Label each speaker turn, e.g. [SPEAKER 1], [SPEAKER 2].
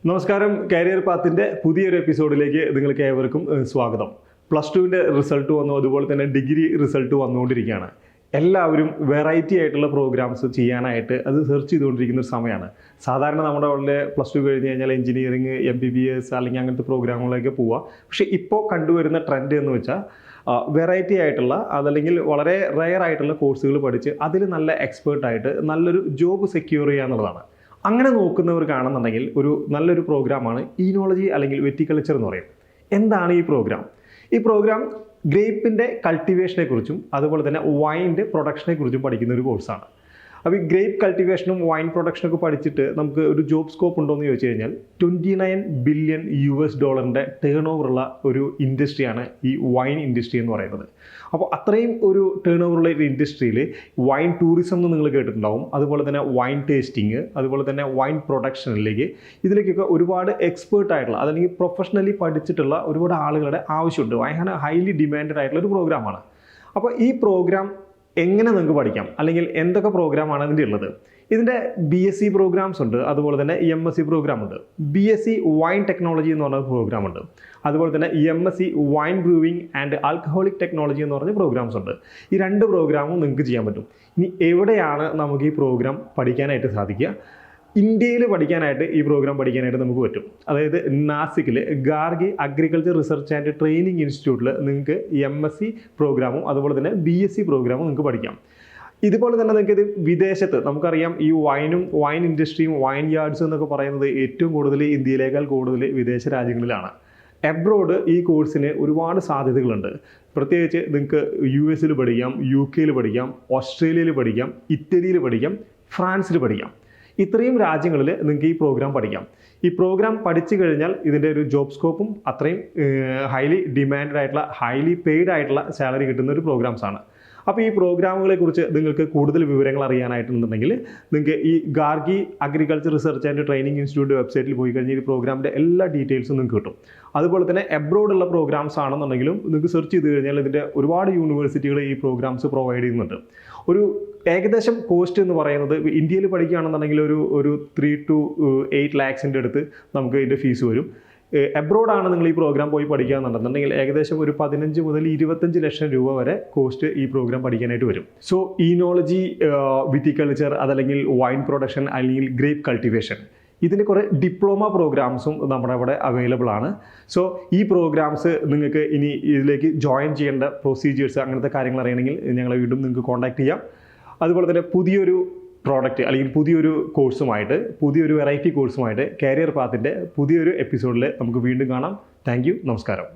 [SPEAKER 1] നമസ്കാരം. കരിയർ പാത്തിന്റെ പുതിയൊരു എപ്പിസോഡിലേക്ക് നിങ്ങൾക്ക് ഏവർക്കും സ്വാഗതം. പ്ലസ് ടുവിൻ്റെ റിസൾട്ട് വന്നു, അതുപോലെ തന്നെ ഡിഗ്രി റിസൾട്ട് വന്നുകൊണ്ടിരിക്കുകയാണ്. എല്ലാവരും വെറൈറ്റി ആയിട്ടുള്ള പ്രോഗ്രാംസ് ചെയ്യാനായിട്ട് അത് സെർച്ച് ചെയ്തുകൊണ്ടിരിക്കുന്ന ഒരു സമയമാണ്. സാധാരണ നമ്മുടെ വളരെ പ്ലസ് ടു കഴിഞ്ഞ് കഴിഞ്ഞാൽ എഞ്ചിനീയറിംഗ്, MBBS അല്ലെങ്കിൽ അങ്ങനത്തെ പ്രോഗ്രാമുകളിലേക്ക് പോവുക. പക്ഷേ ഇപ്പോൾ കണ്ടുവരുന്ന ട്രെൻഡ് എന്ന് വെച്ചാൽ വെറൈറ്റി ആയിട്ടുള്ള അതല്ലെങ്കിൽ വളരെ റെയർ ആയിട്ടുള്ള കോഴ്സുകൾ പഠിച്ച് അതിൽ നല്ല എക്സ്പേർട്ടായിട്ട് നല്ലൊരു ജോബ് സെക്യൂർ ചെയ്യുക എന്നുള്ളതാണ്. അങ്ങനെ നോക്കുന്നവർ കാണുന്നുണ്ടെങ്കിൽ നല്ലൊരു പ്രോഗ്രാമാണ് ഈനോളജി അല്ലെങ്കിൽ വെറ്റിക്കൾച്ചർ എന്ന് പറയും. എന്താണ് ഈ പ്രോഗ്രാം? ഈ പ്രോഗ്രാം ഗ്രേപ്പിൻ്റെ കൾട്ടിവേഷനെ കുറിച്ചും അതുപോലെ തന്നെ വൈൻ്റെ പ്രൊഡക്ഷനെ കുറിച്ചും പഠിക്കുന്ന ഒരു കോഴ്സാണ്. അപ്പോൾ ഈ ഗ്രേപ്പ് കൾട്ടിവേഷനും വൈൻ പ്രൊഡക്ഷനൊക്കെ പഠിച്ചിട്ട് നമുക്ക് ഒരു ജോബ് സ്കോപ്പ് ഉണ്ടോ എന്ന് ചോദിച്ചു കഴിഞ്ഞാൽ $29 ബില്യൺ ടേൺ ഓവറുള്ള ഒരു ഇൻഡസ്ട്രിയാണ് ഈ വൈൻ ഇൻഡസ്ട്രി എന്ന് പറയുന്നത്. അപ്പോൾ അത്രയും ഒരു ടേൺ ഓവറുള്ള ഒരു ഇൻഡസ്ട്രിയിൽ വൈൻ ടൂറിസം എന്ന് നിങ്ങൾ കേട്ടിട്ടുണ്ടാവും, അതുപോലെ തന്നെ വൈൻ ടേസ്റ്റിങ്, അതുപോലെ തന്നെ വൈൻ ഇതിലേക്കൊക്കെ ഒരുപാട് എക്സ്പേർട്ട് ആയിട്ടുള്ള അതല്ലെങ്കിൽ പ്രൊഫഷണലി പഠിച്ചിട്ടുള്ള ഒരുപാട് ആളുകളുടെ ആവശ്യമുണ്ട്. അങ്ങനെ ഹൈലി ഡിമാൻഡഡ് ആയിട്ടുള്ള ഒരു പ്രോഗ്രാമാണ്. അപ്പോൾ ഈ പ്രോഗ്രാം എങ്ങനെ നിങ്ങൾക്ക് പഠിക്കാം, അല്ലെങ്കിൽ എന്തൊക്കെ പ്രോഗ്രാമാണ് അതിൻ്റെ ഉള്ളത്? ഇതിൻ്റെ BSc പ്രോഗ്രാംസ് ഉണ്ട്, അതുപോലെ തന്നെ MSc പ്രോഗ്രാം ഉണ്ട്. BSc വൈൻ ടെക്നോളജി എന്ന് പറഞ്ഞ പ്രോഗ്രാം ഉണ്ട്, അതുപോലെ തന്നെ MSc wine brewing and alcoholic technology എന്ന് പറഞ്ഞ പ്രോഗ്രാംസ് ഉണ്ട്. ഈ രണ്ട് പ്രോഗ്രാമും നിങ്ങൾക്ക് ചെയ്യാൻ പറ്റും. ഇനി എവിടെയാണ് നമുക്ക് ഈ പ്രോഗ്രാം പഠിക്കാനായിട്ട് സാധിക്കുക? ഇന്ത്യയിൽ പഠിക്കാനായിട്ട് ഈ പ്രോഗ്രാം പഠിക്കാനായിട്ട് നമുക്ക് പറ്റും. അതായത് നാസിക്കിൽ Gargi agriculture research and training ഇൻസ്റ്റിറ്റ്യൂട്ടിൽ നിങ്ങൾക്ക് MSc പ്രോഗ്രാമും അതുപോലെ തന്നെ BSc പ്രോഗ്രാമും നിങ്ങൾക്ക് പഠിക്കാം. ഇതുപോലെ തന്നെ നിങ്ങൾക്ക് ഇത് വിദേശത്ത്, നമുക്കറിയാം ഈ വൈൻ ഇൻഡസ്ട്രിയും വൈൻ യാർഡ്സ് എന്നൊക്കെ പറയുന്നത് ഏറ്റവും കൂടുതൽ ഇന്ത്യയിലേക്കാൾ കൂടുതൽ വിദേശ രാജ്യങ്ങളിലാണ്. എബ്രോഡ് ഈ കോഴ്സിന് ഒരുപാട് സാധ്യതകളുണ്ട്. പ്രത്യേകിച്ച് നിങ്ങൾക്ക് US പഠിക്കാം, UK പഠിക്കാം, ഓസ്ട്രേലിയയിൽ പഠിക്കാം, ഇറ്റലിയിൽ പഠിക്കാം, ഫ്രാൻസിൽ പഠിക്കാം. ഇത്രയും രാജ്യങ്ങളിൽ നിങ്ങൾക്ക് ഈ പ്രോഗ്രാം പഠിക്കാം. ഈ പ്രോഗ്രാം പഠിച്ചു കഴിഞ്ഞാൽ ഇതിൻ്റെ ഒരു ജോബ് സ്കോപ്പും അത്രയും ഹൈലി ഡിമാൻഡഡ് ആയിട്ടുള്ള ഹൈലി പെയ്ഡ് ആയിട്ടുള്ള സാലറി കിട്ടുന്ന ഒരു പ്രോഗ്രാംസാണ്. അപ്പോൾ ഈ പ്രോഗ്രാമുകളെ കുറിച്ച് നിങ്ങൾക്ക് കൂടുതൽ വിവരങ്ങൾ അറിയാനായിട്ടുണ്ടെങ്കിൽ നിങ്ങൾക്ക് ഈ Gargi agriculture research and training institute വെബ്സൈറ്റിൽ പോയി കഴിഞ്ഞാൽ ഈ പ്രോഗ്രാമിൻ്റെ എല്ലാ ഡീറ്റെയിൽസും നിങ്ങൾക്ക് കിട്ടും. അതുപോലെ തന്നെ എബ്രോഡുള്ള പ്രോഗ്രാംസ് ആണെന്നുണ്ടെങ്കിലും നിങ്ങൾക്ക് സെർച്ച് ചെയ്ത് കഴിഞ്ഞാൽ ഇതിൻ്റെ ഒരുപാട് യൂണിവേഴ്സിറ്റികൾ ഈ പ്രോഗ്രാംസ് പ്രൊവൈഡ് ചെയ്യുന്നുണ്ട്. ഒരു ഏകദേശം കോസ്റ്റ് എന്ന് പറയുന്നത് ഇന്ത്യയിൽ പഠിക്കുകയാണെന്നുണ്ടെങ്കിൽ ഒരു 3 to 8 lakhs അടുത്ത് നമുക്ക് ഇതിൻ്റെ ഫീസ് വരും. എബ്രോഡാണ് നിങ്ങൾ ഈ പ്രോഗ്രാം പോയി പഠിക്കുകയെന്നുണ്ടെന്നുണ്ടെങ്കിൽ ഏകദേശം ഒരു 15 മുതൽ 25 ലക്ഷം രൂപ വരെ കോസ്റ്റ് ഈ പ്രോഗ്രാം പഠിക്കാനായിട്ട് വരും. സോ ഈനോളജി, വിറ്റിക്കൾച്ചർ, അതല്ലെങ്കിൽ വൈൻ പ്രൊഡക്ഷൻ അല്ലെങ്കിൽ ഗ്രേപ്പ് കൾട്ടിവേഷൻ, ഇതിന് കുറേ ഡിപ്ലോമ പ്രോഗ്രാംസും നമ്മുടെ അവിടെ അവൈലബിൾ ആണ്. സോ ഈ പ്രോഗ്രാംസ് നിങ്ങൾക്ക് ഇനി ഇതിലേക്ക് ജോയിൻ ചെയ്യേണ്ട പ്രൊസീജിയേഴ്സ് അങ്ങനത്തെ കാര്യങ്ങൾ അറിയണമെങ്കിൽ ഞങ്ങളെ വീണ്ടും നിങ്ങൾക്ക് കോൺടാക്ട് ചെയ്യാം. അതുപോലെ തന്നെ പുതിയൊരു പ്രോഡക്റ്റ് അല്ലെങ്കിൽ പുതിയൊരു കോഴ്സുമായിട്ട്, പുതിയൊരു വെറൈറ്റി കോഴ്സുമായിട്ട് കരിയർ പാത്തിൻ്റെ പുതിയൊരു എപ്പിസോഡിൽ നമുക്ക് വീണ്ടും കാണാം. Thank you. നമസ്കാരം.